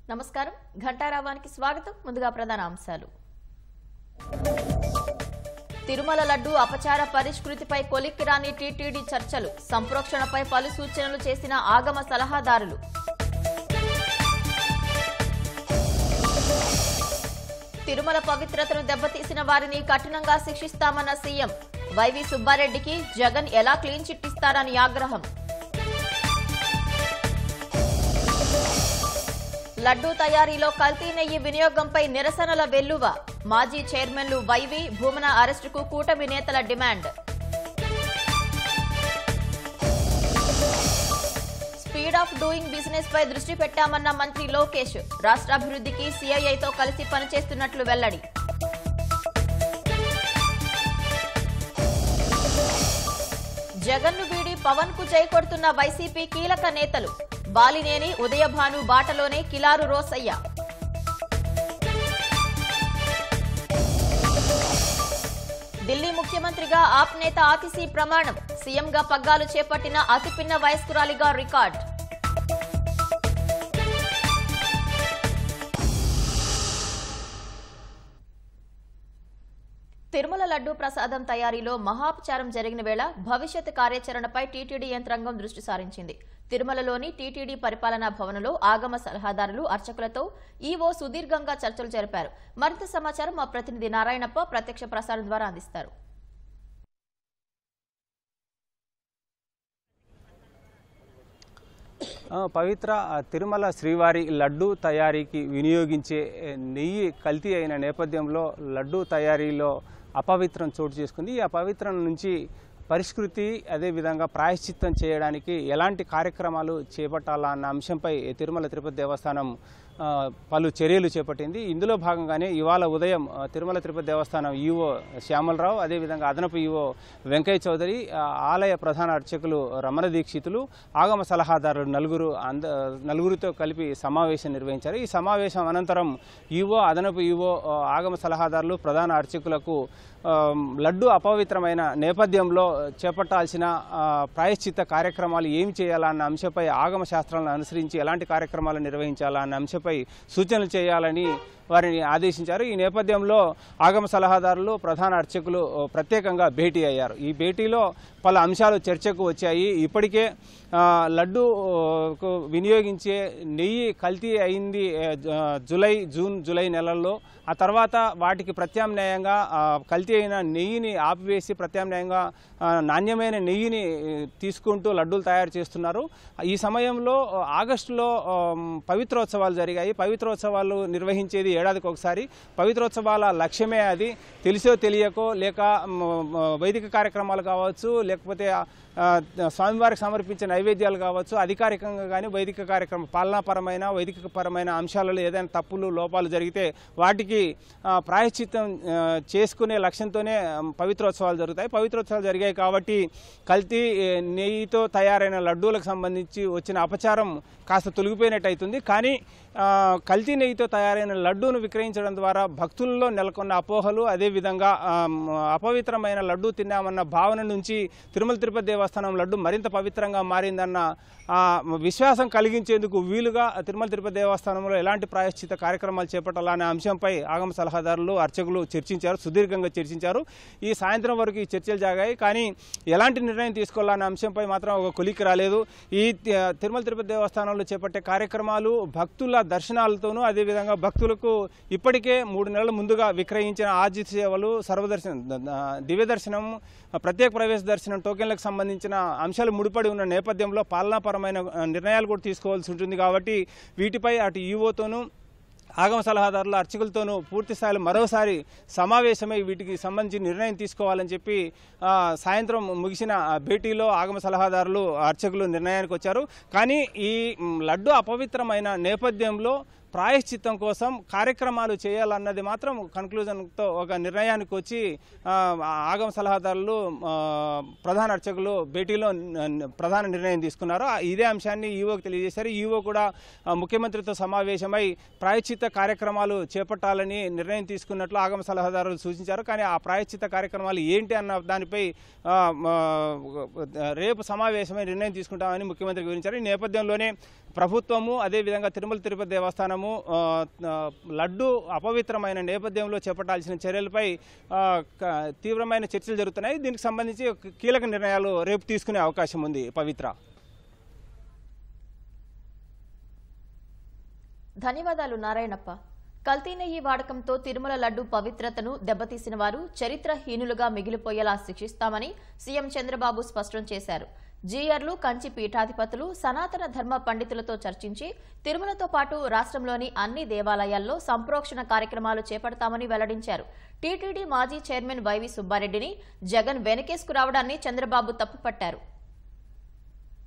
నమస్కారం ఘంటారావానికి స్వాగతం. ముందుగా ప్రధాన అంశాలు. తిరుమల లడ్డు అపచార పరిష్కృతిపై కొలిక్కిరాని టీటీడీ చర్చలు, సంప్రోక్షణపై పలు సూచనలు చేసిన ఆగమ సలహాదారులు. తిరుమల పవిత్రతను దెబ్బతీసిన వారిని కఠినంగా శిక్షిస్తామన్న సీఎం. వైవి సుబ్బారెడ్డికి జగన్ ఎలా క్లీన్ చిట్ ఇస్తారని ఆగ్రహం. లడ్డూ తయారీలో కల్తీ నెయ్యి వినియోగంపై నిరసనల వెల్లువ. మాజీ చైర్మన్లు వైవి, భూమన అరెస్టుకు కూటమి నేతల demand. Speed of doing business పై దృష్టి పెట్టామన్న మంత్రి లోకేష్. రాష్ట్రాభివృద్ధికి సీఐఐతో కలిసి పనిచేస్తున్నట్లు వెల్లడి. జగన్ను వీడి పవన్ కు జై కొడుతున్న వైసీపీ కీలక నేతలు. బాలినేని, ఉదయభాను బాటలోనే కిలారు రోసయ్య. ఢిల్లీ ముఖ్యమంత్రిగా ఆప్ నేత ఆతిశీ ప్రమాణం. సీఎంగా పగ్గాలు చేపట్టిన అతిపిన్న వయస్కురాలిగా రికార్డ్. తిరుమల లడ్డూ ప్రసాదం తయారీలో మహాపచారం జరిగిన వేళ భవిష్యత్ కార్యాచరణపై టీటీడీ యంత్రాంగం దృష్టి సారించింది. తిరుమలలోని టీటీడీ పరిపాలనా భవనంలో ఆగమ సలహాదారులు, అర్చకులతో ఈవో సుదీర్ఘంగా చర్చలు జరిపారు. మరింత సమాచారం మా ప్రతినిధి నారాయణప్ప ప్రత్యక్ష ప్రసారం ద్వారా అందిస్తారు. పవిత్ర తిరుమల శ్రీవారి లడ్డూ తయారీకి వినియోగించే నెయ్యి కల్తీ అయిన నేపథ్యంలో లడ్డూ తయారీలో అపవిత్రం చోటు చేసుకుంది. ఈ అపవిత్రం నుంచి పరిష్కృతి, అదేవిధంగా ప్రాయశ్చిత్తం చేయడానికి ఎలాంటి కార్యక్రమాలు చేపట్టాలా అన్న అంశంపై తిరుమల తిరుపతి దేవస్థానం పలు చర్యలు చేపట్టింది. ఇందులో భాగంగానే ఇవాళ ఉదయం తిరుమల తిరుపతి దేవస్థానం ఈవో శ్యామలరావు, అదేవిధంగా అదనపు ఈవో వెంకయ్య చౌదరి, ఆలయ ప్రధాన అర్చకులు రమణ దీక్షితులు, ఆగమ సలహాదారులు నలుగురితో కలిపి సమావేశం నిర్వహించారు. ఈ సమావేశం అనంతరం ఈవో, అదనపు ఈవో, ఆగమ సలహాదారులు, ప్రధాన అర్చకులకు లడ్డు అపవిత్రమైన నేపథ్యంలో చేపట్టాల్సిన ప్రాయశ్చిత్త కార్యక్రమాలు ఏమి చేయాలన్న అంశంపై, ఆగమ శాస్త్రాలను అనుసరించి ఎలాంటి కార్యక్రమాలు నిర్వహించాలన్న అంశంపై సూచనలు చేయాలని వారిని ఆదేశించారు. ఈ నేపథ్యంలో ఆగమ సలహాదారులు, ప్రధాన అర్చకులు ప్రత్యేకంగా భేటీ అయ్యారు. ఈ భేటీలో పలు అంశాలు చర్చకు వచ్చాయి. ఇప్పటికే లడ్డూకు వినియోగించే నెయ్యి కల్తీ అయింది జూన్ జూలై నెలల్లో. ఆ తర్వాత వాటికి ప్రత్యామ్నాయంగా కల్తీ అయిన నెయ్యిని ఆపివేసి ప్రత్యామ్నాయంగా నాణ్యమైన నెయ్యిని తీసుకుంటూ లడ్డూలు తయారు చేస్తున్నారు. ఈ సమయంలో ఆగస్టులో పవిత్రోత్సవాలు జరిగాయి. పవిత్రోత్సవాలు నిర్వహించేది ఏడాదికి ఒకసారి. పవిత్రోత్సవాల లక్ష్యమే అది. తెలిసో తెలియకో, లేక వైదిక కార్యక్రమాలు కావచ్చు, లేకపోతే స్వామివారికి సమర్పించే నైవేద్యాలు కావచ్చు, అధికారికంగా కానీ వైదిక కార్యక్రమం, పాలనాపరమైన వైదికపరమైన అంశాలలో ఏదైనా తప్పులు, లోపాలు జరిగితే వాటికి ప్రాయశ్చిత్తం చేసుకునే లక్ష్యంతోనే పవిత్రోత్సవాలు జరుగుతాయి. పవిత్రోత్సవాలు జరిగాయి కాబట్టి కల్తీ నెయ్యితో తయారైన లడ్డూలకు సంబంధించి వచ్చిన అపచారం కాస్త తొలగిపోయినట్టు అవుతుంది. కానీ కల్తీ నెయ్యితో తయారైన లడ్డూను విక్రయించడం ద్వారా భక్తుల్లో నెలకొన్న అపోహలు, అదేవిధంగా అపవిత్రమైన లడ్డూ తిన్నామన్న భావన నుంచి తిరుమల తిరుపతి దేవస్థానం లడ్డు మరింత పవిత్రంగా మారిందన్న విశ్వాసం కలిగించేందుకు వీలుగా తిరుమల తిరుపతి దేవస్థానంలో ఎలాంటి ప్రాయశ్చిత కార్యక్రమాలు చేపట్టాలనే అంశంపై ఆగమ సలహాదారులు, అర్చకులు చర్చించారు, సుదీర్ఘంగా చర్చించారు. ఈ సాయంత్రం వరకు ఈ చర్చలు జాగాయి. కానీ ఎలాంటి నిర్ణయం తీసుకోవాలనే అంశంపై మాత్రం ఒక కొలిక్కి రాలేదు. ఈ తిరుమల తిరుపతి దేవస్థానంలో చేపట్టే కార్యక్రమాలు భక్తుల దర్శనాలతోనూ, అదేవిధంగా భక్తులకు ఇప్పటికే 3 నెలల ముందుగా విక్రయించిన ఆర్జిత సేవలు, సర్వదర్శనం, దివ్య దర్శనం, ప్రత్యేక ప్రవేశ దర్శనం టోకెన్లకు సంబంధించిన అంశాలు ముడిపడి ఉన్న నేపథ్యంలో పాలనాపరమైన నిర్ణయాలు కూడా తీసుకోవాల్సి ఉంటుంది. కాబట్టి వీటిపై అటు ఈవోతోనూ, ఆగమ సలహాదారుల, అర్చకులతోనూ పూర్తి స్థాయిలో మరోసారి సమావేశమై వీటికి సంబంధించి నిర్ణయం తీసుకోవాలని చెప్పి సాయంత్రం ముగిసిన భేటీలో ఆగమ సలహాదారులు, అర్చకులు నిర్ణయానికి వచ్చారు. కానీ ఈ లడ్డు అపవిత్రమైన నేపథ్యంలో ప్రాయశ్చిత్తం కోసం కార్యక్రమాలు చేయాలన్నది మాత్రం కన్క్లూజన్తో ఒక నిర్ణయానికి వచ్చి ఆగమ సలహాదారులు, ప్రధాన అర్చకులు భేటీలో ప్రధాన నిర్ణయం తీసుకున్నారు. ఇదే అంశాన్ని ఈవోకి తెలియజేశారు. ఈవో కూడా ముఖ్యమంత్రితో సమావేశమై ప్రాయశ్చిత్త కార్యక్రమాలు చేపట్టాలని నిర్ణయం తీసుకున్నట్లు ఆగమ సలహాదారులు సూచించారు. కానీ ఆ ప్రాయశ్చిత్త కార్యక్రమాలు ఏంటి అన్న దానిపై రేపు సమావేశమై నిర్ణయం తీసుకుంటామని ముఖ్యమంత్రి వివరించారు. ఈ నేపథ్యంలోనే ప్రభుత్వము అదేవిధంగా తిరుమల తిరుపతి దేవస్థానము లడ్డు అపవిత్రమైన నేపథ్యంలో చేపట్టాల్సిన చర్యలపై తీవ్రమైన చర్చలు జరుగుతున్నాయి. దీనికి సంబంధించి కీలక నిర్ణయాలు రేపు తీసుకునే అవకాశం ఉంది. పవిత్ర, ధన్యవాదాలు నారాయణప్ప. కల్తీ నెయ్యి వాడకంతో తిరుమల లడ్డు పవిత్రతను దెబ్బతీసిన వారు చరిత్రహీనులుగా మిగిలిపోయేలా శిక్షిస్తామని సీఎం చంద్రబాబు స్పష్టం చేశారు. జీఆర్లు, కంచి పీఠాధిపతులు, సనాతన ధర్మ పండితులతో చర్చించి తిరుమలతో పాటు రాష్ట్రంలోని అన్ని దేవాలయాల్లో సంప్రోక్షణ కార్యక్రమాలు చేపడతామని వెల్లడించారు. టీటీడీ మాజీ చైర్మన్ వైవి సుబ్బారెడ్డిని జగన్ వెనకేసుకురావడాన్ని చంద్రబాబు తప్పుపట్టారు.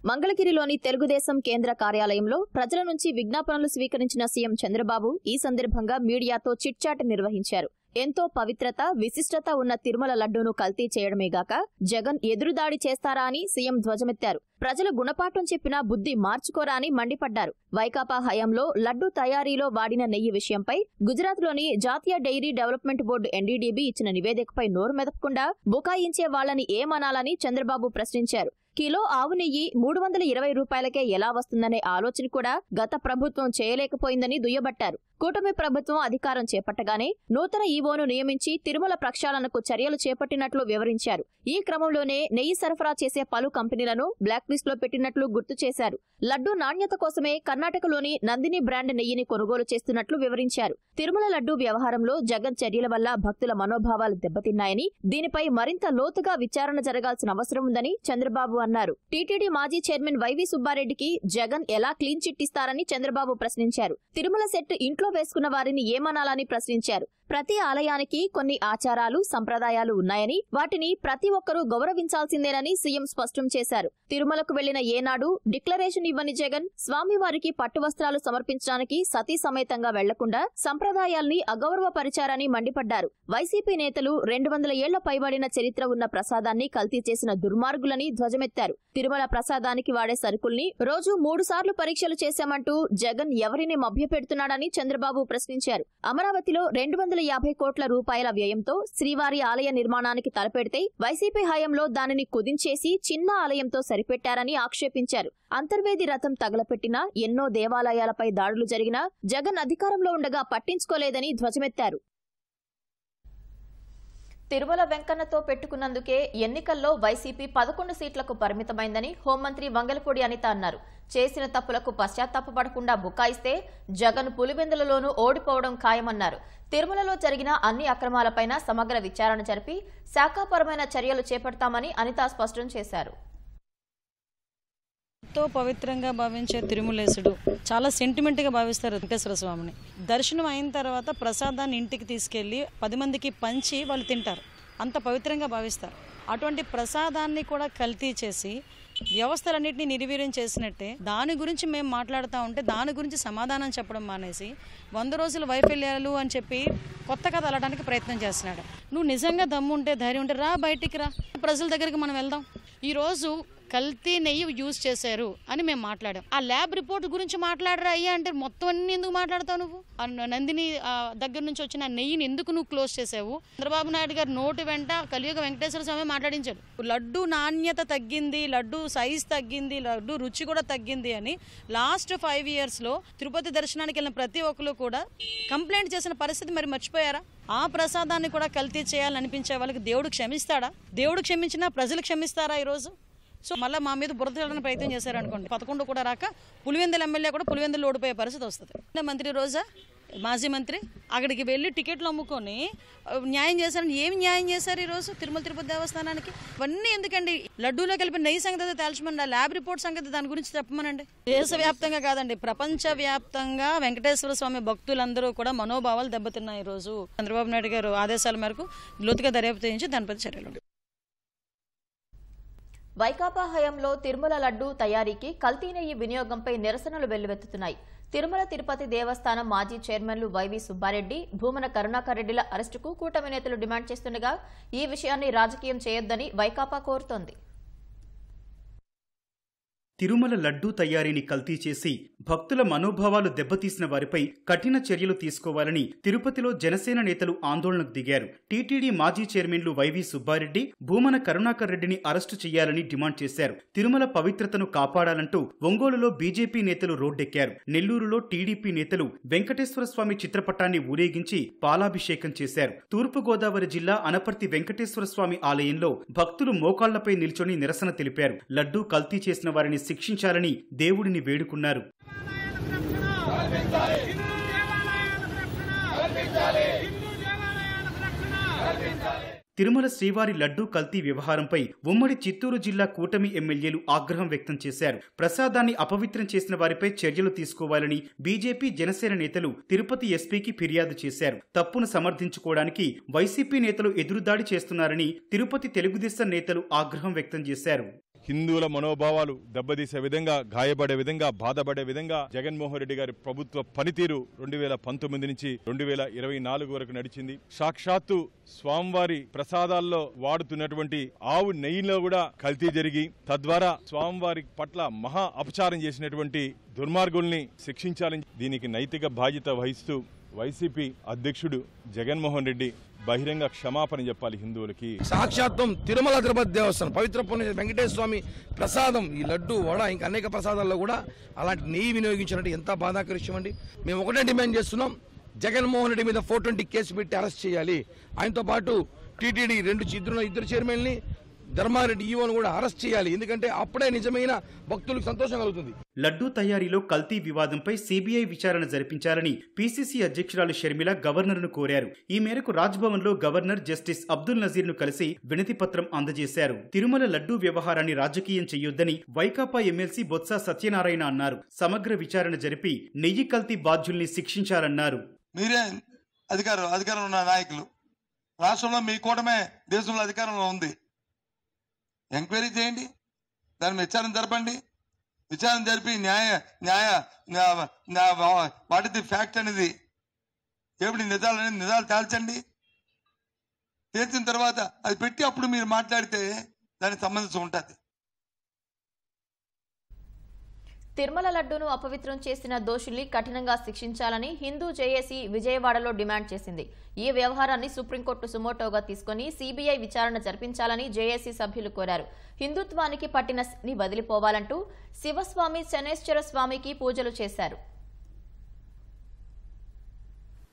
మంగళగిరిలోని తెలుగుదేశం కేంద్ర కార్యాలయంలో ప్రజల నుంచి విజ్ఞాపనలు స్వీకరించిన సీఎం చంద్రబాబు ఈ సందర్భంగా మీడియాతో చిట్చాట్ నిర్వహించారు. ఎంతో పవిత్రత, విశిష్టత ఉన్న తిరుమల లడ్డూను కల్తీ చేయడమేగాక జగన్ ఎదురుదాడి చేస్తారా అని సీఎం ధ్వజమెత్తారు. ప్రజలు గుణపాఠం చెప్పినా బుద్ధి మార్చుకోరా అని మండిపడ్డారు. వైకాపా హయాంలో లడ్డూ తయారీలో వాడిన నెయ్యి విషయంపై గుజరాత్లోని జాతీయ డెయిరీ డెవలప్మెంట్ బోర్డు ఎన్డీడీబీ ఇచ్చిన నివేదికపై నోరు మెదపకుండా బుకాయించే వాళ్లని ఏమనాలని చంద్రబాబు ప్రశ్నించారు. కిలో ఆవు నెయ్యి 320 రూపాయలకే ఎలా వస్తుందనే ఆలోచన కూడా గత ప్రభుత్వం చేయలేకపోయిందని దుయ్యబట్టారు. కూటమి ప్రభుత్వం అధికారం చేపట్టగానే నూతన ఈవోను నియమించి తిరుమల ప్రక్షాళనకు చర్యలు చేపట్టినట్లు వివరించారు. ఈ క్రమంలోనే నెయ్యి సరఫరా చేసే పలు కంపెనీలను బ్లాక్ లిస్ట్ లో పెట్టినట్లు గుర్తు చేశారు. లడ్డూ నాణ్యత కోసమే కర్ణాటకలోని నందిని బ్రాండ్ నెయ్యిని కొనుగోలు చేస్తున్నట్లు వివరించారు. తిరుమల లడ్డూ వ్యవహారంలో జగన్ చర్యల వల్ల భక్తుల మనోభావాలు దెబ్బతిన్నాయని, దీనిపై మరింత లోతుగా విచారణ జరగాల్సిన అవసరం ఉందని చంద్రబాబు అన్నారు. టీటీడీ మాజీ చైర్మన్ వైవి సుబ్బారెడ్డికి జగన్ ఎలా క్లీన్ చిట్ ఇస్తారని చంద్రబాబు ప్రశ్నించారు. తిరుమల సెట్ ఇంట్లో వేసుకున్న వారిని ఏమనాలని ప్రశ్నించారు. ప్రతి ఆలయానికి కొన్ని ఆచారాలు, సంప్రదాయాలు ఉన్నాయని, వాటిని ప్రతి ఒక్కరూ గౌరవించాల్సిందేనని సీఎం స్పష్టం చేశారు. తిరుమలకు వెళ్లిన ఏనాడు డిక్లరేషన్ ఇవ్వని జగన్ స్వామివారికి పట్టు వస్త్రాలు సమర్పించడానికి సతీ సమేతంగా వెళ్లకుండా సంప్రదాయాల్ని అగౌరవపరిచారని మండిపడ్డారు. వైసీపీ నేతలు 200 ఏళ్ల పైబడిన చరిత్ర ఉన్న ప్రసాదాన్ని కల్తీ చేసిన దుర్మార్గులని ధ్వజమెత్తారు. తిరుమల ప్రసాదానికి వాడే సరుకుల్ని రోజు 3 సార్లు పరీక్షలు చేశామంటూ జగన్ ఎవరిని మభ్యపెడుతున్నాడని చంద్రబాబు ప్రశ్నించారు. అమరావతిలో 250 కోట్ల రూపాయల వ్యయంతో శ్రీవారి ఆలయ నిర్మాణానికి తలపెడితే వైసీపీ హయాంలో దానిని కుదించేసి చిన్న ఆలయంతో సరిపెట్టారని ఆక్షేపించారు. అంతర్వేది రథం తగలపెట్టినా, ఎన్నో దేవాలయాలపై దాడులు జరిగినా జగన్ అధికారంలో ఉండగా పట్టించుకోలేదని ధ్వజమెత్తారు. తిరుమల వెంకన్నతో పెట్టుకున్నందుకే ఎన్నికల్లో వైసీపీ 11 సీట్లకు పరిమితమైందని హోంమంత్రి వంగలపూడి అనిత అన్నారు. చేసిన తప్పులకు పశ్చాత్తాపపడకుండా బుకాయిస్తే జగన్ పులివెందులలోనూ ఓడిపోవడం ఖాయమన్నారు. తిరుమలలో జరిగిన అన్ని అక్రమాలపైన సమగ్ర విచారణ జరిపి శాఖాపరమైన చర్యలు చేపడతామని అనిత స్పష్టం చేశారు. ఎంతో పవిత్రంగా భావించే తిరుమలేశుడు చాలా సెంటిమెంట్గా భావిస్తారు వెంకటేశ్వర స్వామిని. దర్శనం అయిన తర్వాత ప్రసాదాన్ని ఇంటికి తీసుకెళ్లి 10 మందికి పంచి వాళ్ళు తింటారు. అంత పవిత్రంగా భావిస్తారు. అటువంటి ప్రసాదాన్ని కూడా కల్తీ చేసి వ్యవస్థలన్నింటినీ నిర్వీర్యం చేసినట్టే దాని గురించి మేము మాట్లాడుతూ ఉంటే దాని గురించి సమాధానం చెప్పడం మానేసి 100 రోజుల వైఫల్యాలు అని చెప్పి కొత్త కథ అల్లడానికి ప్రయత్నం చేస్తున్నాడు. నువ్వు నిజంగా దమ్ము ఉంటే, ధైర్యం ఉంటే రా, బయటికి రా, ప్రజల దగ్గరికి మనం వెళ్దాం. ఈరోజు కల్తీ నెయ్యి యూజ్ చేశారు అని మేము మాట్లాడాం. ఆ ల్యాబ్ రిపోర్ట్ గురించి మాట్లాడరా అయ్యా అంటే మొత్తం అన్ని ఎందుకు మాట్లాడతావు నువ్వు? నందిని దగ్గర నుంచి వచ్చిన నెయ్యిని ఎందుకు నువ్వు క్లోజ్ చేసావు? చంద్రబాబు నాయుడు గారు నోటి వెంట కలియుగ వెంకటేశ్వర స్వామి మాట్లాడించాడు. లడ్డు నాణ్యత తగ్గింది, లడ్డు సైజ్ తగ్గింది, లడ్డు రుచి కూడా తగ్గింది అని లాస్ట్ 5 yearsలో తిరుపతి దర్శనానికి వెళ్ళిన ప్రతి ఒక్కరు కూడా కంప్లైంట్ చేసిన పరిస్థితి మరి మర్చిపోయారా? ఆ ప్రసాదాన్ని కూడా కల్తీ చేయాలనిపించే వాళ్ళకి దేవుడు క్షమిస్తాడా? దేవుడు క్షమించినా ప్రజలు క్షమిస్తారా ఈరోజు? సో మళ్ళీ మా మీద బురద చల్లడానికి ప్రయత్నం చేశారనుకోండి, 11 కూడా రాక పులివెందుల ఎమ్మెల్యే కూడా పులివెందులు ఓడిపోయే పరిస్థితి వస్తుంది. మంత్రి రోజా, మాజీ మంత్రి అక్కడికి వెళ్ళి టికెట్లు అమ్ముకొని న్యాయం చేశారని ఏమి న్యాయం చేశారు ఈరోజు తిరుమల తిరుపతి దేవస్థానానికి? ఇవన్నీ ఎందుకండి? లడ్డూలో కలిపి నెయ్యి సంగతి తేల్చమని, ల్యాబ్ రిపోర్ట్ సంగతి దాని గురించి చెప్పమనండి. దేశవ్యాప్తంగా కాదండి, ప్రపంచవ్యాప్తంగా వెంకటేశ్వర స్వామి భక్తులందరూ కూడా మనోభావాలు దెబ్బతిన్నాయి. ఈరోజు చంద్రబాబు నాయుడు గారు ఆదేశాల మేరకు లోతుగా దర్యాప్తు చేయించి దానిపై చర్యలు. వైకాపా హయాంలో తిరుమల లడ్డూ తయారీకి కల్తీ నెయ్యి వినియోగంపై నిరసనలు వెల్లువెత్తుతున్నాయి. తిరుమల తిరుపతి దేవస్థానం మాజీ చైర్మన్లు వైవి సుబ్బారెడ్డి, భూమన కరుణాకర్ రెడ్డిల అరెస్టుకు కూటమి నేతలు డిమాండ్ చేస్తుండగా ఈ విషయాన్ని రాజకీయం చేయొద్దని వైకాపా కోరుతోంది. తిరుమల లడ్డూ తయారీని కల్తీ చేసి భక్తుల మనోభావాలు దెబ్బతీసిన వారిపై కఠిన చర్యలు తీసుకోవాలని తిరుపతిలో జనసేన నేతలు ఆందోళనకు దిగారు. టీటీడీ మాజీ చైర్మన్లు వైవి సుబ్బారెడ్డి, భూమన కరుణాకర్ రెడ్డిని అరెస్టు చేయాలని డిమాండ్ చేశారు. తిరుమల పవిత్రతను కాపాడాలంటూ ఒంగోలులో బీజేపీ నేతలు రోడ్డెక్కారు. నెల్లూరులో టీడీపీ నేతలు వెంకటేశ్వర స్వామి చిత్రపటాన్ని ఊరేగించి పాలాభిషేకం చేశారు. తూర్పుగోదావరి జిల్లా అనపర్తి వెంకటేశ్వర స్వామి ఆలయంలో భక్తులు మోకాళ్లపై నిల్చొని నిరసన తెలిపారు. లడ్డూ కల్తీ చేసిన వారిని శిక్షించాలని దేవుడిని వేడుకున్నారు. తిరుమల శ్రీవారి లడ్డూ కల్తీ వ్యవహారంపై ఉమ్మడి చిత్తూరు జిల్లా కూటమి ఎమ్మెల్యేలు ఆగ్రహం వ్యక్తం చేశారు. ప్రసాదాన్ని అపవిత్రం చేసిన వారిపై చర్యలు తీసుకోవాలని బీజేపీ, జనసేన నేతలు తిరుపతి ఎస్పీకి ఫిర్యాదు చేశారు. తప్పును సమర్థించుకోవడానికి వైసీపీ నేతలు ఎదురుదాడి చేస్తున్నారని తిరుపతి తెలుగుదేశం నేతలు ఆగ్రహం వ్యక్తం చేశారు. హిందువుల మనోభావాలు దెబ్బతీసే విధంగా, గాయపడే విధంగా, బాధపడే విధంగా జగన్మోహన్ రెడ్డి గారి ప్రభుత్వ పనితీరు 2019 నుంచి 2024 వరకు నడిచింది. సాక్షాత్తు స్వామివారి ప్రసాదాల్లో వాడుతున్నటువంటి ఆవు నెయ్యిలో కూడా కల్తీ జరిగి తద్వారా స్వామివారి పట్ల మహా అపచారం చేసినటువంటి దుర్మార్గుల్ని శిక్షించాలని, దీనికి నైతిక బాధ్యత వహిస్తూ వైసీపీ అధ్యక్షుడు జగన్మోహన్ రెడ్డి బహిరంగ క్షమాపణ చెప్పాలి హిందువులకి. సాక్షాత్తం తిరుమల తిరుపతి దేవస్థానం పవిత్ర పుణ్య వెంకటేశ్వర స్వామి ప్రసాదం, ఈ లడ్డు, వడ, ఇంకా అనేక ప్రసాదాల్లో కూడా అలాంటి నెయ్యి వినియోగించినట్టు ఎంత బాధాకర విషయం అండి. మేము ఒకటే డిమాండ్ చేస్తున్నాం, జగన్మోహన్ రెడ్డి మీద 420 కేసు పెట్టి అరెస్ట్ చేయాలి. ఆయనతో పాటు టీటీడీ ఇద్దరు చైర్మన్ని, ధర్మారెడ్డి ఈవోను కూడా అరెస్ట్ చేయాలి. ఎందుకంటే అప్పుడే నిజమైన భక్తులకు సంతోషం కలుగుతుంది. లడ్డూ తయారీలో కల్తీ వివాదంపై సీబీఐ విచారణ జరిపించాలని పీసీసీ అధ్యక్షురాలు షర్మిల గవర్నర్ను కోరారు. ఈ మేరకు రాజ్భవన్లో గవర్నర్ జస్టిస్ అబ్దుల్ నజీర్ను కలిసి వినతి పత్రం అందజేశారు. తిరుమల లడ్డూ వ్యవహారాన్ని రాజకీయం చెయ్యొద్దని వైకాపా ఎమ్మెల్సీ బొత్స సత్యనారాయణ అన్నారు. సమగ్ర విచారణ జరిపి నెయ్యి కల్తీ బాధ్యుల్ని శిక్షించాలన్నారు. మీరే అధికారంలో ఉన్న నాయకులు, రాష్ట్రంలో మీ కూటమే దేశంలో అధికారంలో ఉంది. ఎంక్వైరీ చేయండి, దాని విచారణ జరపండి. విచారణ జరిపి వాట్ ఇస్ ది ఫ్యాక్ట్ అనేది ఏమిటి నిజాలు తేల్చండి. తేల్చిన తర్వాత అది పెట్టి అప్పుడు మీరు మాట్లాడితే దానికి సంబంధించి ఉంటుంది. తిరుమల లడ్డూను అపవిత్రం చేసిన దోషుల్ని కఠినంగా శిక్షించాలని హిందూ జేఏసీ విజయవాడలో డిమాండ్ చేసింది. ఈ వ్యవహారాన్ని సుప్రీంకోర్టు సుమోటోగా తీసుకుని సీబీఐ విచారణ జరిపించాలని జేఏసీ సభ్యులు కోరారు. హిందుత్వానికి పట్టిన ని వదిలిపోవాలంటూ శివస్వామి, శనేశ్వర స్వామికి పూజలు చేశారు.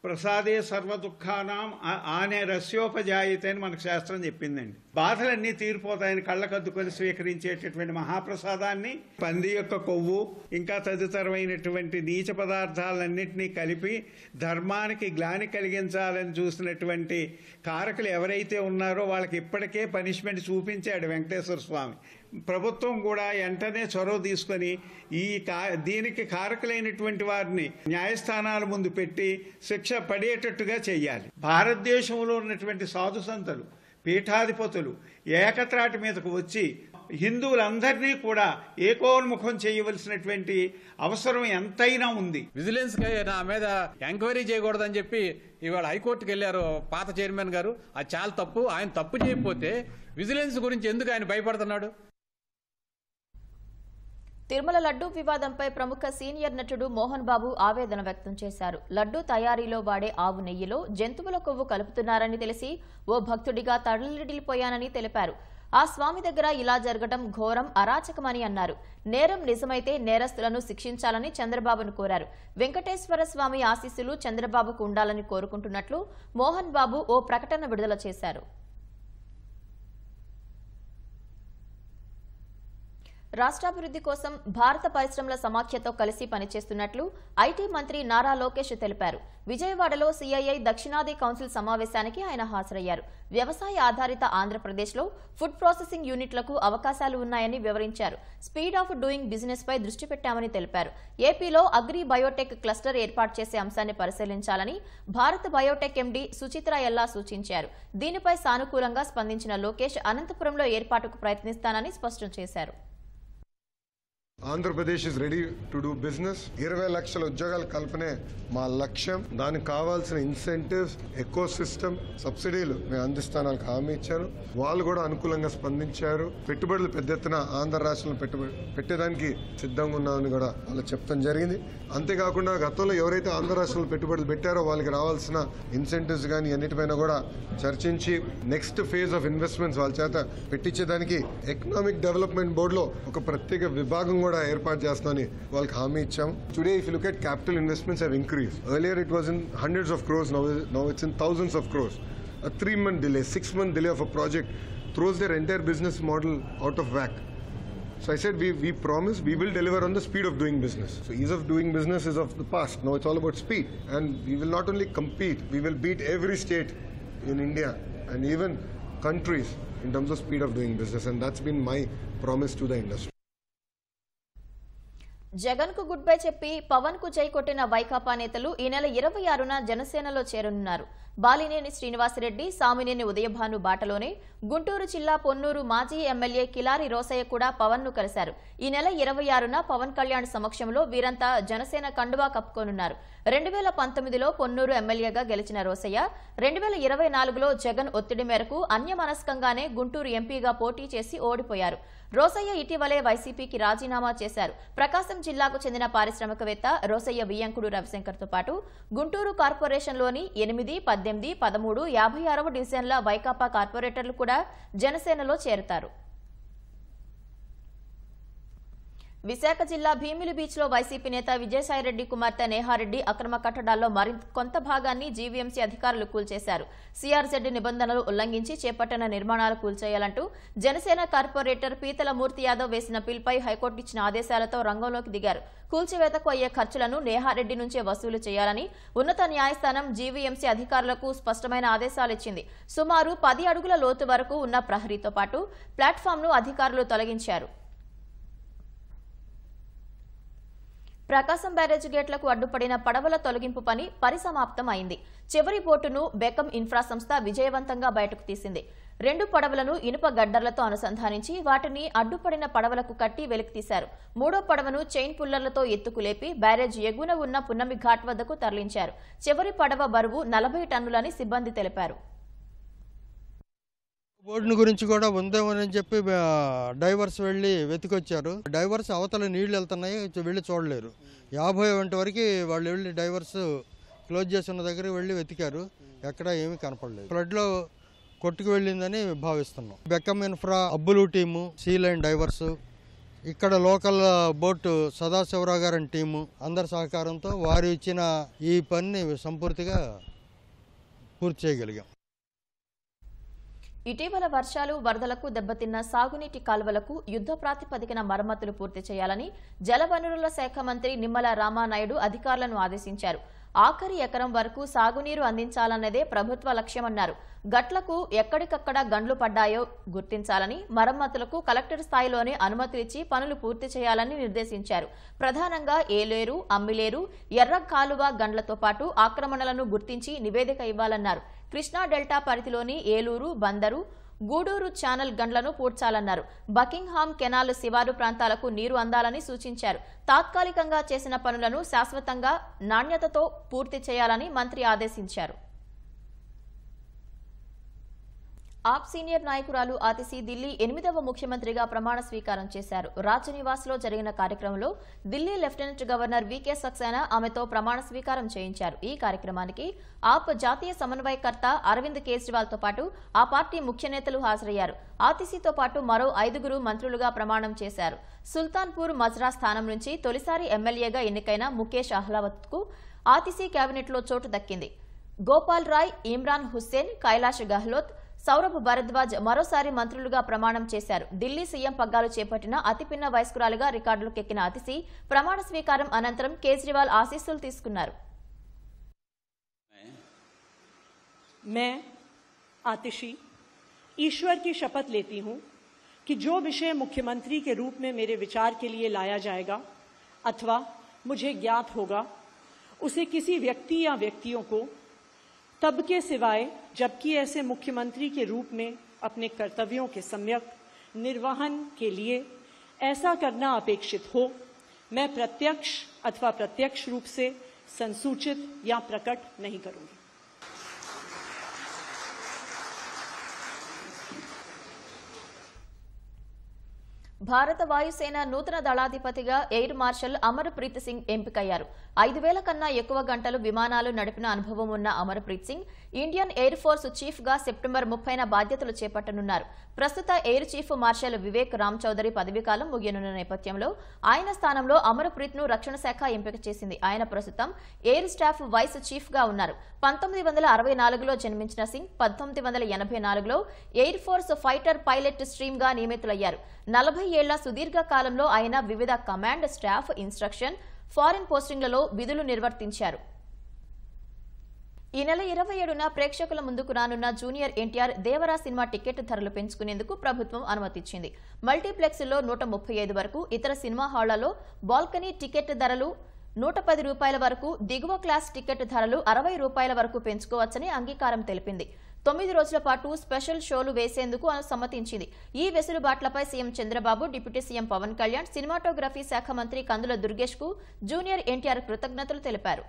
ప్రసాదే సర్వదుఃఖానాం ఆనే రస్యోపజాయితే అని మనకు శాస్త్రం చెప్పిందండి. బాధలన్నీ తీరిపోతాయని కళ్ళకద్దుకొని స్వీకరించేటటువంటి మహాప్రసాదాన్ని పంది యొక్క కొవ్వు ఇంకా తదితరమైనటువంటి నీచ పదార్థాలన్నింటినీ కలిపి ధర్మానికి గ్లాని కలిగించాలని చూసినటువంటి కారకులు ఎవరైతే ఉన్నారో వాళ్ళకి ఇప్పటికే పనిష్మెంట్ చూపించాడు వెంకటేశ్వర స్వామి. ప్రభుత్వం కూడా వెంటనే చొరవ తీసుకొని దీనికి కారకులైనటువంటి వారిని న్యాయస్థానాల ముందు పెట్టి శిక్ష పడేటట్టుగా చేయాలి. భారతదేశంలో ఉన్నటువంటి సాధు సంతులు, పీఠాధిపతులు ఏకత్రాటి మీదకు వచ్చి హిందువులందరినీ కూడా ఏకోన్ముఖం చేయవలసినటువంటి అవసరం ఎంతైనా ఉంది. విజిలెన్స్ నా మీద ఎంక్వైరీ చేయకూడదని చెప్పి ఇవాళ హైకోర్టుకు వెళ్లారు పాత చైర్మన్ గారు. అది చాలా తప్పు. ఆయన తప్పు చేయకపోతే విజిలెన్స్ గురించి ఎందుకు ఆయన భయపడుతున్నాడు? తిరుమల లడ్డూ వివాదంపై ప్రముఖ సీనియర్ నటుడు మోహన్ బాబు ఆవేదన వ్యక్తం చేశారు. లడ్డూ తయారీలో వాడే ఆవు నెయ్యిలో జంతువుల కొవ్వు కలుపుతున్నారని తెలిసి ఓ భక్తుడిగా తడలిడిపోయానని తెలిపారు. ఆ స్వామి దగ్గర ఇలా జరగడం ఘోరం, అరాచకమని అన్నారు. నేరం నిజమైతే నేరస్తులను శిక్షించాలని చంద్రబాబును కోరారు. వెంకటేశ్వర స్వామి ఆశీస్సులు చంద్రబాబుకు ఉండాలని కోరుకుంటున్నట్లు మోహన్ బాబు ఓ ప్రకటన విడుదల చేశారు. రాష్ట్రాభివృద్ధి కోసం భారత పరిశ్రమల సమాఖ్యతో కలిసి పనిచేస్తున్నట్లు ఐటీ మంత్రి నారా లోకేష్ తెలిపారు. విజయవాడలో సిఐఐ దక్షిణాది కౌన్సిల్ సమావేశానికి ఆయన హాజరయ్యారు. వ్యవసాయ ఆధారిత ఆంధ్రప్రదేశ్లో ఫుడ్ ప్రాసెసింగ్ యూనిట్లకు అవకాశాలు ఉన్నాయని వివరించారు. స్పీడ్ ఆఫ్ డూయింగ్ బిజినెస్ పై దృష్టి పెట్టామని తెలిపారు. ఏపీలో అగ్రి బయోటెక్ క్లస్టర్ ఏర్పాటు చేసే అంశాన్ని పరిశీలించాలని భారత్ బయోటెక్ ఎండీ సుచిత్ర ఎల్లా సూచించారు. దీనిపై సానుకూలంగా స్పందించిన లోకేష్ అనంతపురంలో ఏర్పాటుకు ప్రయత్నిస్తానని స్పష్టం చేశారు. Andhra Pradesh is ready to do business. 20 లక్షల ఉద్యోగాల కల్పనే మా లక్ష్యం. దానికి కావాల్సిన ఇన్సెంటివ్స్, ఎకో సిస్టమ్, సబ్సిడీలు మేము అందిస్తానని హామీ ఇచ్చారు. వాళ్ళు కూడా అనుకూలంగా స్పందించారు. పెట్టుబడులు పెద్ద ఎత్తున ఆంధ్ర రాష్ట్రంలో పెట్టేదానికి సిద్ధంగా ఉన్నామని కూడా వాళ్ళు చెప్పడం జరిగింది. అంతేకాకుండా గతంలో ఎవరైతే ఆంధ్ర రాష్ట్రంలో పెట్టుబడులు పెట్టారో వాళ్ళకి రావాల్సిన ఇన్సెంటివ్స్ కానీ అన్నిటిపైన కూడా చర్చించి నెక్స్ట్ ఫేజ్ ఆఫ్ ఇన్వెస్ట్మెంట్స్ వాళ్ళ చేత పెట్టించేదానికి ఎకనామిక్ డెవలప్మెంట్ బోర్డులో ఒక ప్రత్యేక విభాగం కూడా ఏర్పాటు చేస్తామని వాళ్ళకి హామీ ఇచ్చాం. Today if you look at capital investments have increased. Earlier it was in hundreds of crores, now it's in thousands of crores. A 3-month delay, 6-month delay of a project throws their entire business model out of whack. So I said we promise we will deliver on the speed of doing business. So ease of doing business is of the past. Now it's all about speed. And we will not only compete, we will beat every state in India and even countries in terms of speed of doing business. And that's been my promise to the industry. Jagan కు good bye చెప్పి పవన్ కు జై కొట్టిన వైకాపా నేతలు ఈ నెల 26న జనసేనలో చేరనున్నారు. బాలినేని శ్రీనివాసరెడ్డి, సామినేని ఉదయభాను బాటలోనే గుంటూరు జిల్లా పొన్నూరు మాజీ ఎమ్మెల్యే కిలారి రోసయ్య కూడా పవన్ ను కలిశారు. ఈ నెల 26న పవన్ కళ్యాణ్ సమక్షంలో వీరంతా జనసేన కండువా కప్పుకోనున్నారు. 2019లో పొన్నూరు ఎమ్మెల్యేగా గెలిచిన రోసయ్య 2024లో జగన్ ఒత్తిడి మేరకు అన్యమనస్కంగానే గుంటూరు ఎంపీగా పోటీ చేసి ఓడిపోయారు. రోసయ్య ఇటీవలే వైసీపీకి రాజీనామా చేశారు. ప్రకాశం జిల్లాకు చెందిన పారిశ్రామికవేత్త రోసయ్య వియ్యంకుడు రవిశంకర్తో పాటు గుంటూరు కార్పొరేషన్లోని 8, 18, 13, 56వ డివిజన్ల వైకాపా కార్పొరేటర్లు కూడా జనసేనలో చేరతారు. విశాఖ జిల్లా భీమిలి బీచ్ లో వైసీపీ నేత విజయసాయిరెడ్డి కుమార్తె నేహారెడ్డి అక్రమ కట్టడాల్లో కొంత భాగాన్ని జీవీఎంసీ అధికారులు కూల్చేశారు. సిఆర్జెడ్ నిబంధనలు ఉల్లంఘించి చేపట్టిన నిర్మాణాలు కూల్చేయాలంటూ జనసేన కార్పొరేటర్ పీతల మూర్తి యాదవ్ వేసిన పిల్పై హైకోర్టు ఇచ్చిన ఆదేశాలతో రంగంలోకి దిగారు. కూల్చివేతకు అయ్యే ఖర్చులను నేహారెడ్డి నుంచే వసూలు చేయాలని ఉన్నత న్యాయస్థానం జీవీఎంసీ అధికారులకు స్పష్టమైన ఆదేశాలిచ్చింది. సుమారు 10 అడుగుల లోతు వరకు ఉన్న ప్రహరీతో పాటు ప్లాట్ఫామ్ను అధికారులు తొలగించారు. ప్రకాశం బ్యారేజ్ గేట్లకు అడ్డుపడిన పడవల తొలగింపు పని పరిసమాప్తం అయింది. చివరి బోటును బెకమ్ ఇన్ఫ్రా సంస్థ విజయవంతంగా బయటకు తీసింది. 2 పడవలను ఇనుప గడ్డర్లతో అనుసంధానించి వాటిని అడ్డుపడిన పడవలకు కట్టి వెలికితీశారు. 3వ పడవను చైన్ పుల్లర్లతో ఎత్తుకులేపి బ్యారేజ్ ఎగువన ఉన్న పున్నమి ఘాట్ వద్దకు తరలించారు. చివరి పడవ బరువు 40 టన్నులని సిబ్బంది తెలిపారు. బోర్డుని గురించి కూడా ఉందేమని చెప్పి డైవర్స్ వెళ్ళి వెతికొచ్చారు. డైవర్స్ అవతల నీళ్లు వెళ్తున్నాయి, వెళ్ళి చూడలేరు. 50 వరకు వాళ్ళు వెళ్ళి డైవర్స్ క్లోజ్ చేసి ఉన్న దగ్గర వెళ్ళి వెతికారు, ఎక్కడ ఏమీ కనపడలేదు. ఫ్లడ్లో కొట్టుకు వెళ్ళిందని భావిస్తున్నాం. బెకమ్ infra, Abbulu team, sea line divers, ఇక్కడ లోకల్ బోటు సదాశివరావు గారి టీము అందరి సహకారంతో వారు ఇచ్చిన ఈ పనిని సంపూర్తిగా పూర్తి చేయగలిగాం. ఇటీవల వర్షాలు, వరదలకు దెబ్బతిన్న సాగునీటి కాలువలకు యుద్ధ ప్రాతిపదికన మరమ్మతులు పూర్తి చేయాలని జలవనరుల శాఖ మంత్రి నిమ్మల రామానాయుడు అధికారులను ఆదేశించారు. ఆఖరి ఎకరం వరకు సాగునీరు అందించాలన్నదే ప్రభుత్వ లక్ష్యమన్నారు. గట్లకు ఎక్కడికక్కడ గండ్లు పడ్డాయో గుర్తించాలని, మరమ్మతులకు కలెక్టర్ స్థాయిలోనే అనుమతులిచ్చి పనులు పూర్తి చేయాలని నిర్దేశించారు. ప్రధానంగా ఏలేరు, అమ్మిలేరు, ఎర్ర కాలువ గండ్లతో పాటు ఆక్రమణలను గుర్తించి నివేదిక ఇవ్వాలన్నారు. కృష్ణా డెల్టా పరిధిలోని ఏలూరు, బందరు, గూడూరు ఛానల్ గండ్లను పూడ్చాలన్నారు. బకింగ్హామ్ కెనాల్ శివారు ప్రాంతాలకు నీరు అందాలని సూచించారు. తాత్కాలికంగా చేసిన పనులను శాశ్వతంగా నాణ్యతతో పూర్తి చేయాలని మంత్రి ఆదేశించారు. ఆప్ సీనియర్ నాయకురాలు ఆతిశి ఢిల్లీ 8వ ముఖ్యమంత్రిగా ప్రమాణ స్వీకారం చేశారు. రాజ్నివాస్లో జరిగిన కార్యక్రమంలో ఢిల్లీ లెఫ్టినెంట్ గవర్నర్ వీకే సక్సేనా ఆమెతో ప్రమాణ స్వీకారం చేయించారు. ఈ కార్యక్రమానికి ఆప్ జాతీయ సమన్వయకర్త అరవింద్ కేజ్రీవాల్తో పాటు ఆ పార్టీ ముఖ్య నేతలు హాజరయ్యారు. ఆతిశితో పాటు మరో 5 మంత్రులుగా ప్రమాణం చేశారు. సుల్తాన్పూర్ మజ్రా స్థానం నుంచి తొలిసారి ఎమ్మెల్యేగా ఎన్నికైన ముఖేష్ అహ్లావత్కు ఆతిశి కేబినెట్లో చోటు దక్కింది. గోపాల్ రాయ్, ఇమ్రాన్ హుస్సేన్, కైలాష్ గెహ్లోత్, సౌరభ్ భరద్వాజ్ మరోసారి మంత్రులుగా ప్రమాణం చేశారు. ఢిల్లీ సీఎం పగ్గాలు చేపట్టిన అతిపిన్న వయస్కురాలుగా రికార్డులకెక్కిన ఆతిశి ప్రమాణ స్వీకారం అనంతరం కేజ్రీవాల్ ఆశీస్సులు తీసుకున్నారు. मैं आतिशी ईश्वर की शपथ लेती हूं कि जो विषय मुख्यमंत्री के रूप में मेरे विचार के लिए लाया जाएगा अथवा मुझे ज्ञात होगा उसे किसी व्यक्ति या व्यक्तियों को तब के सिवाय जबकि ऐसे मुख्यमंत्री के रूप में अपने कर्तव्यों के सम्यक निर्वहन के लिए ऐसा करना अपेक्षित हो, मैं प्रत्यक्ष अथवा प्रत्यक्ष रूप से संसूचित या प्रकट नहीं करूंगी। భారత వాయుసేన నూతన దళాధిపతిగా ఎయిర్ మార్షల్ అమర్ప్రీత్ సింగ్ ఎంపికయ్యారు. 5000 కన్నా ఎక్కువ గంటలు విమానాలు నడిపిన అనుభవం ఉన్న Amarpreet Singh Indian air force chief గా సెప్టెంబర్ 30న బాధ్యతలు చేపట్టనున్నారు. ప్రస్తుత air chief marshal Vivek Ram Chaudhari పదవీకాలం ముగియనున్న నేపథ్యంలో ఆయన స్థానంలో అమర్ప్రీత్ ను రక్షణ శాఖ ఎంపిక చేసింది. ఆయన ప్రస్తుతం ఎయిర్ స్టాఫ్ వైస్ చీఫ్ గా ఉన్నారు. 1964లో జన్మించిన సింగ్ 1984లో air force fighter pilot stream గా నియమితులయ్యారు. 40 ఏళ్ల సుదీర్ఘ కాలంలో ఆయన వివిధ కమాండ్, స్టాఫ్, ఇన్స్ట్రక్షన్, ఫారిన్ పోస్టింగ్లలో విధులు నిర్వర్తించారు. ఈ నెల 27న ప్రేక్షకుల ముందుకు రానున్న junior NTR Devara cinema ticket ధరలు పెంచుకునేందుకు ప్రభుత్వం అనుమతిచ్చింది. మల్టీప్లెక్స్లో 135 వరకు, ఇతర సినిమా హాళ్లలో బాల్కనీ టికెట్ ధరలు 110 రూపాయల వరకు, దిగువ క్లాస్ టికెట్ ధరలు 60 రూపాయల వరకు పెంచుకోవచ్చని అంగీకారం తెలిపింది. 9 రోజుల పాటు స్పెషల్ షోలు వేసేందుకు సమ్మతించింది. ఈ వెసులుబాట్లపై CM Chandrababu, deputy CM Pavan Kalyan, cinematography శాఖ మంత్రి కందుల దుర్గేష్ కు జూనియర్ ఎన్టీఆర్ కృతజ్ఞతలు తెలిపారు.